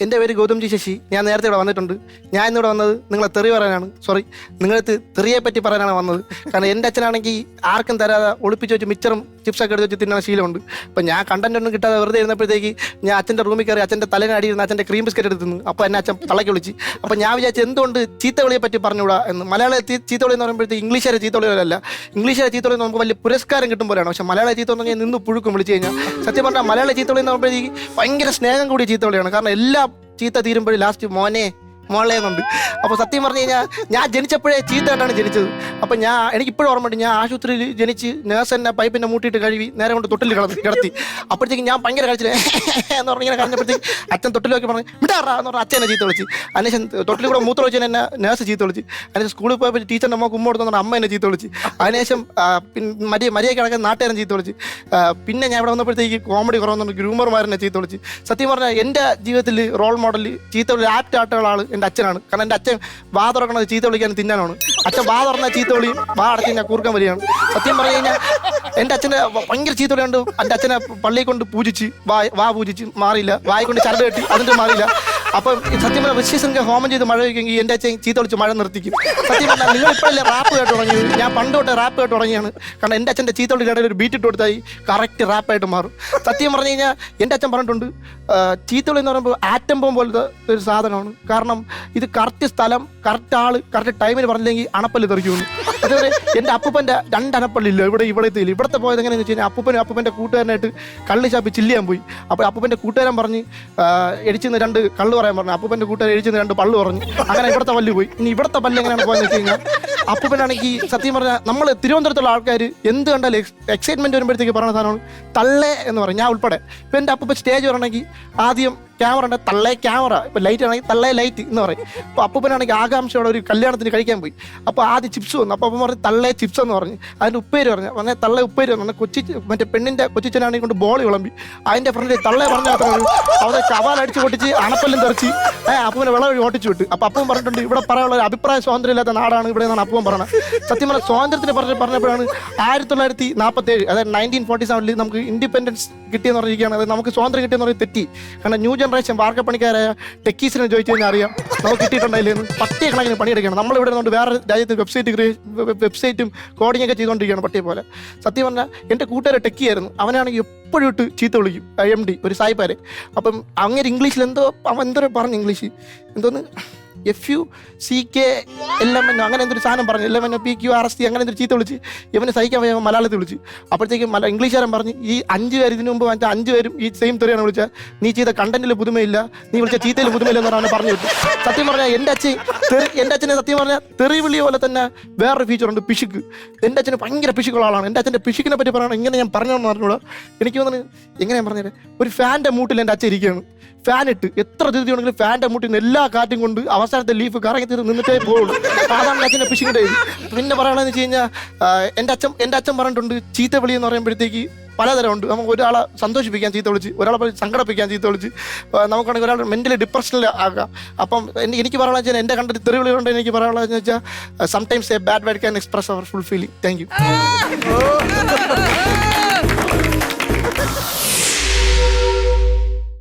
എൻ്റെ പേര് ഗൗതംജി ശശി. ഞാൻ നേരത്തെ ഇവിടെ വന്നിട്ടുണ്ട്. ഞാൻ ഇന്നിവിടെ വന്നത് നിങ്ങളെ തെറി പറയാനാണ്. സോറി, നിങ്ങളടുത്ത് തെറിയെ പറ്റി പറയാനാണ് വന്നത്. കാരണം എൻ്റെ അച്ഛനാണെങ്കിൽ ആർക്കും തരാതെ ഒളിപ്പിച്ച് വെച്ച് മിച്ചറും ചിപ്സൊക്കെ എടുത്ത് വെച്ച് തിന്നുന്ന ശീലമുണ്ട്. അപ്പം ഞാൻ കണ്ടന്റ് ഒന്നും കിട്ടാതെ വെറുതെ ഇരുന്നപ്പോഴത്തേക്ക് ഞാൻ അച്ഛൻ്റെ റൂമിൽ കയറി അച്ഛൻ്റെ തലേനെ അടിയിരുന്ന അച്ഛൻ്റെ ക്രീം ബിസ്ക്കറ്റ് എടുത്തു തിന്നു. അപ്പോൾ എന്നെ അച്ഛൻ തള്ളയ്ക്ക് വിളിച്ച്. അപ്പോൾ ഞാൻ വിചാരിച്ചു എന്തുകൊണ്ട് ചീത്തവിളിയെ പറ്റി പറഞ്ഞുകൂടാ എന്ന്. മലയാള ചീത്തവിളി എന്ന് പറയുമ്പോഴത്തേക്ക് ഇംഗ്ലീഷുകാരെ ചീത്തവിളിയല്ല. ഇംഗ്ലീഷുകാരെ ചീത്തവിളി നമുക്ക് വലിയ പുരസ്കാരം കിട്ടും പോലെയാണ്. പക്ഷേ മലയാള ചീത്ത എന്ന് പറഞ്ഞാൽ നിന്ന് പുഴുക്കും വിളിച്ച് കഴിഞ്ഞാൽ. സത്യം പറഞ്ഞാൽ മലയാള ചീത്തവിളി എന്ന് പറയുമ്പോഴത്തേക്ക് ഭയങ്കര സ്നേഹം കൂടിയ ചീത്തവിളിയാണ്. കാരണം എല്ലാ ചീത്ത തീരുമ്പോഴും ലാസ്റ്റ് മോനെ മോളെ എന്നുണ്ട്. അപ്പോൾ സത്യം പറഞ്ഞു കഴിഞ്ഞാൽ ഞാൻ ജനിച്ചപ്പോഴേ ചീത്തയായിട്ടാണ് ജനിച്ചത്. അപ്പം എനിക്കിപ്പോഴും ഓർമ്മയുണ്ട്, ഞാൻ ആശുപത്രിയിൽ ജനിച്ച് നേഴ്സ് എന്നെ പൈപ്പിൻ്റെ മൂട്ടിയിട്ട് കഴുകി നേരെ കൊണ്ട് തൊട്ടിൽ കിടത്തി. അപ്പോഴത്തേക്ക് ഞാൻ ഭയങ്കര കഴിച്ചില്ല എന്ന് പറഞ്ഞ് ഇങ്ങനെ കരഞ്ഞപ്പോഴത്തേക്ക് അച്ഛൻ തൊട്ടിലൊക്കെ പറഞ്ഞു മിട്ടാറാ എന്ന് പറഞ്ഞാൽ അച്ഛനെ ചീത്ത വിളിച്ച്. അതിനുശേഷം തൊട്ടിൽ കൂടെ മൂത്ര വെച്ചാൽ എന്നെ നേഴ്സ് ചീത്ത വിളിച്ച്. അതിന് സ്കൂളിൽ പോയപ്പോൾ ടീച്ചറിൻ്റെ അമ്മ കുമ്മ കൊടുത്തെന്ന് പറഞ്ഞാൽ അമ്മ എന്നെ ചീത്ത വിളിച്ച്. അതിനുശേഷം മര്യാദയ്ക്ക് കിടക്കാൻ നാട്ടുകാരൻ ചീത്ത വിളിച്ച്. പിന്നെ ഞാൻ ഇവിടെ വന്നപ്പോഴത്തേക്ക് കോമഡി കുറവെന്നുണ്ട് ഗ്രൂമർമാരെന്നെ ചീത്ത വിളിച്ച്. സത്യം പറഞ്ഞാൽ എൻ്റെ ജീവിതത്തിൽ റോൾ മോഡൽ ചീത്ത വിളി ആപ്റ്റ് ആയിട്ടുള്ള ആൾ എൻ്റെ അച്ഛനാണ്. കാരണം എൻ്റെ അച്ഛൻ വാ തുറക്കണത് ചീത്ത വിളിക്കാൻ തിന്നാനാണ്. അച്ഛൻ വാ തുറന്ന ചീത്ത വിളിയും വാ അടച്ച് ഞാൻ കൂർക്കാൻ വരികയാണ്. സത്യം പറഞ്ഞു കഴിഞ്ഞാൽ എൻ്റെ അച്ഛനെ ഭയങ്കര ചീത്ത വിളിയുണ്ട്. എൻ്റെ അച്ഛനെ പള്ളിയെ കൊണ്ട് പൂജിച്ച് വാ പൂജിച്ച് മാറിയില്ല, വായി കൊണ്ട് ചരട് കെട്ടി അതിൻ്റെ മാറിയില്ല. അപ്പം സത്യം പറഞ്ഞാൽ വിശ്വസിംഗ ഹോമം ചെയ്ത് മഴ വയ്ക്കുമെങ്കിൽ എൻ്റെ അച്ഛൻ ചീത്ത വിളിച്ച് മഴ നിർത്തിക്കും. സത്യം പറഞ്ഞാൽ നിങ്ങൾ ഇപ്പോഴല്ലേ റാപ്പ് കേട്ട് തുടങ്ങിയത്. ഞാൻ പണ്ട് തൊട്ടേ റാപ്പ് കേട്ട് തുടങ്ങിയാണ്. കാരണം എൻ്റെ അച്ഛൻ്റെ ചീത്ത വിളിയുടെ ഇടയിൽ ഒരു ബീറ്റ് ഇട്ട് കൊടുത്തായി കറക്റ്റ് റാപ്പായിട്ട് മാറും. സത്യം പറഞ്ഞു കഴിഞ്ഞാൽ എൻ്റെ അച്ഛൻ പറഞ്ഞിട്ടുണ്ട്, ചീത്ത വിളി എന്ന് പറയുമ്പോൾ ആറ്റം ബോംബ് പോലത്തെ ഒരു സാധനമാണ്. കാരണം ഇത് കറക്റ്റ് സ്ഥലം കറക്റ്റ് ആൾ കറക്റ്റ് ടൈമിന് പറഞ്ഞില്ലെങ്കിൽ അണപ്പല്ല് തെറിക്കുമെന്ന്. അതേപോലെ എൻ്റെ അപ്പൂപ്പൻ്റെ 2 അണപ്പല്ലില്ല ഇവിടുത്തെ ഇവിടുത്തെ പോയത് എങ്ങനെയാണെന്ന് വെച്ച് കഴിഞ്ഞാൽ അപ്പൂപ്പൻ്റെ കൂട്ടുകാരനായിട്ട് കള്ളി ഷാപ്പിൽ ചില്ലിയാൻ പോയി. അപ്പോൾ അപ്പൂപ്പൻ്റെ കൂട്ടുകാരൻ പറഞ്ഞ് എടിച്ചിന്ന് 2 കള്ള് പറയാൻ പറഞ്ഞു. അപ്പൂപ്പൻ്റെ കൂട്ടുകാരൻ എടിച്ചിന്ന് 2 പള്ളു പറഞ്ഞു. അങ്ങനെ ഇവിടുത്തെ പല്ല് പോയി. ഇനി ഇവിടുത്തെ പല്ല് എങ്ങനെയാണ് പോയെന്ന് വെച്ച് കഴിഞ്ഞാൽ അപ്പൂപ്പനാണെങ്കിൽ സത്യം പറഞ്ഞാൽ നമ്മൾ തിരുവനന്തപുരത്തുള്ള ആൾക്കാർ എന്ത് കണ്ടാലും എക്സൈറ്റ്മെൻറ്റ് വരുമ്പോഴത്തേക്ക് പറയുന്ന സാധനമാണ് തള്ളേ എന്ന് പറയും. ഞാൻ ഉൾപ്പെടെ ഇപ്പം എൻ്റെ അപ്പൂപ്പൻ സ്റ്റേജ് പറയണമെങ്കിൽ ആദ്യം ക്യാമറ ഉണ്ട്, തള്ളേ ക്യാമറ. ഇപ്പോൾ ലൈറ്റ് ആണെങ്കിൽ തള്ളേ ലൈറ്റ് എന്ന് പറയും. അപ്പോൾ അപ്പൂപ്പനാണെങ്കിൽ ആകാംക്ഷയോടെ ഒരു കല്യാണത്തിന് കഴിക്കാൻ പോയി. അപ്പോൾ ആദ്യം ചിപ്സ് വന്നു. അപ്പോൾ അപ്പം പറഞ്ഞ് തള്ളേ ചിപ്സ് എന്ന് പറഞ്ഞു. അതിൻ്റെ ഉപ്പേര് പറഞ്ഞാൽ തള്ളേ ഉപ്പേര് പറഞ്ഞു. മറ്റേ പെണ്ണിൻ്റെ കൊച്ചിച്ചനാണെങ്കിൽ കൊണ്ട് ബോളി വിളമ്പി അതിൻ്റെ ഫ്രണ്ടിൽ തള്ളേ പറഞ്ഞാൽ അവിടെ കവാലടിച്ച് പൊട്ടിച്ച് അണപ്പല്ലും തെറിച്ച് അപ്പൂനെ വിളവഴി ഓട്ടിച്ചു വിട്ടു. അപ്പോൾ അപ്പം പറഞ്ഞിട്ടുണ്ട് ഇവിടെ പറയാനുള്ള ഒരു അഭിപ്രായ സ്വാതന്ത്ര്യം ഇല്ലാത്ത നാടാണ് ഇവിടെ നിന്നാണ് അപ്പൂൻ പറഞ്ഞത്. സത്യം പറഞ്ഞാൽ സ്വാതന്ത്ര്യത്തിന് പറഞ്ഞപ്പോഴാണ് 1947 അതായത് 1947 നമുക്ക് ഇൻഡിപെൻഡൻസ് കിട്ടിയെന്ന് പറഞ്ഞിരിക്കുകയാണ്. അതായത് നമുക്ക് സ്വാതന്ത്ര്യം കിട്ടിയെന്ന് പറഞ്ഞാൽ തെറ്റി. കാരണം ന്യൂ ജനറേഷൻ വാർക്കപ്പണിക്കാരായ ടെക്കീസിനെ ചോദിച്ചു കഴിഞ്ഞാൽ അറിയാം നമുക്ക് കിട്ടിയിട്ടുണ്ടായില്ലെന്ന്. 10 കണക്കിന് പണിയെടുക്കണം. നമ്മളിവിടെ നിന്നുകൊണ്ട് വേറെ രാജ്യത്ത് വെബ്സൈറ്റും കോഡിങ്ങൊക്കെ ചെയ്തുകൊണ്ടിരിക്കുകയാണ് പട്ടിയെ പോലെ. സത്യം പറഞ്ഞാൽ എൻ്റെ കൂട്ടുകാരെ ടെക്കിയായിരുന്നു. അവനാണെങ്കിൽ എപ്പോഴും ഇട്ട് ചീത്ത വിളിക്കും. MD ഒരു സായിപ്പാരെ. അപ്പം അങ്ങനെ ഇംഗ്ലീഷിൽ അവൻ എന്തോ പറഞ്ഞു ഇംഗ്ലീഷ് എന്തോന്ന് FUCKLMN അങ്ങനെ എന്തൊരു സാധനം പറഞ്ഞു. LMN PQRST അങ്ങനെ എന്തൊരു ചീത്ത വിളിച്ച് ഇവനെ സഹിക്കാൻ വയ്യ മലയാളത്തിൽ വിളിച്ച്. അപ്പോഴത്തേക്കും ഇംഗ്ലീഷുകാരൻ പറഞ്ഞ് ഈ 5 പേര് ഇതിനു മുമ്പ് മറ്റേ 5 പേരും ഈ സെയിം തെറിയാണ് വിളിച്ചാൽ നീ ചെയ്ത കണ്ടന്റിൽ പുതുമയില്ല, നീ വിളിച്ച ചീത്തയിൽ പുതുമയില്ല എന്ന് പറഞ്ഞാൽ പറഞ്ഞു വിട്ടു. സത്യം പറഞ്ഞാൽ എൻ്റെ അച്ഛനെ സത്യം പറഞ്ഞാൽ തെറി വിളി പോലെ തന്നെ വേറൊരു ഫീച്ചറുണ്ട്, പിശുക്ക്. എൻ്റെ അച്ഛന് ഭയങ്കര പിശുക്കുള്ള ആളാണ്. എൻ്റെ അച്ഛൻ്റെ പിശുക്കിനെ പറ്റി പറയണം ഇങ്ങനെ ഞാൻ പറഞ്ഞോന്ന് പറഞ്ഞൂടാ. എനിക്ക് തോന്നുന്നു എങ്ങനെ ഞാൻ പറഞ്ഞുതരാം, ഒരു ഫാൻ്റെ മൂട്ടിൽ എൻ്റെ അച്ഛൻ ഇരിക്കുകയാണ്. ഫാൻ ഇട്ട് എത്ര ധൃതി ഉണ്ടെങ്കിലും ഫാൻ്റെ മൂട്ടിൽ നിന്ന് എല്ലാ കാറ്റും കൊണ്ട് അവസാനത്തെ ലീഫ് കറങ്ങി തീർന്ന് നിന്നിട്ടേ പോകുള്ളൂ. അതാണ് അച്ഛൻ്റെ പിശുക്കിൻ്റെ ഇത്. പിന്നെ പറയണമെന്ന് വെച്ച് കഴിഞ്ഞാൽ എൻ്റെ അച്ഛൻ പറഞ്ഞിട്ടുണ്ട് ചീത്ത വിളി എന്ന് പറയുമ്പോഴത്തേക്ക് പലതരമുണ്ട്. നമുക്ക് ഒരാളെ സന്തോഷിപ്പിക്കാൻ ചീത്ത വിളിച്ച്, ഒരാളെ സങ്കടപ്പിക്കാൻ ചീത്ത വിളിച്ച്, നമുക്കാണെങ്കിൽ ഒരാൾ മെൻ്റലി ഡിപ്രഷനിൽ ആകാം. അപ്പം എനിക്ക് പറയാനുള്ള വെച്ചാൽ എൻ്റെ കണ്ടിട്ട് തെറിവിളി കൊണ്ട് എനിക്ക് പറയാനുള്ളതെന്ന് വെച്ചാൽ sometimes a bad word can express our full feeling. Thank U.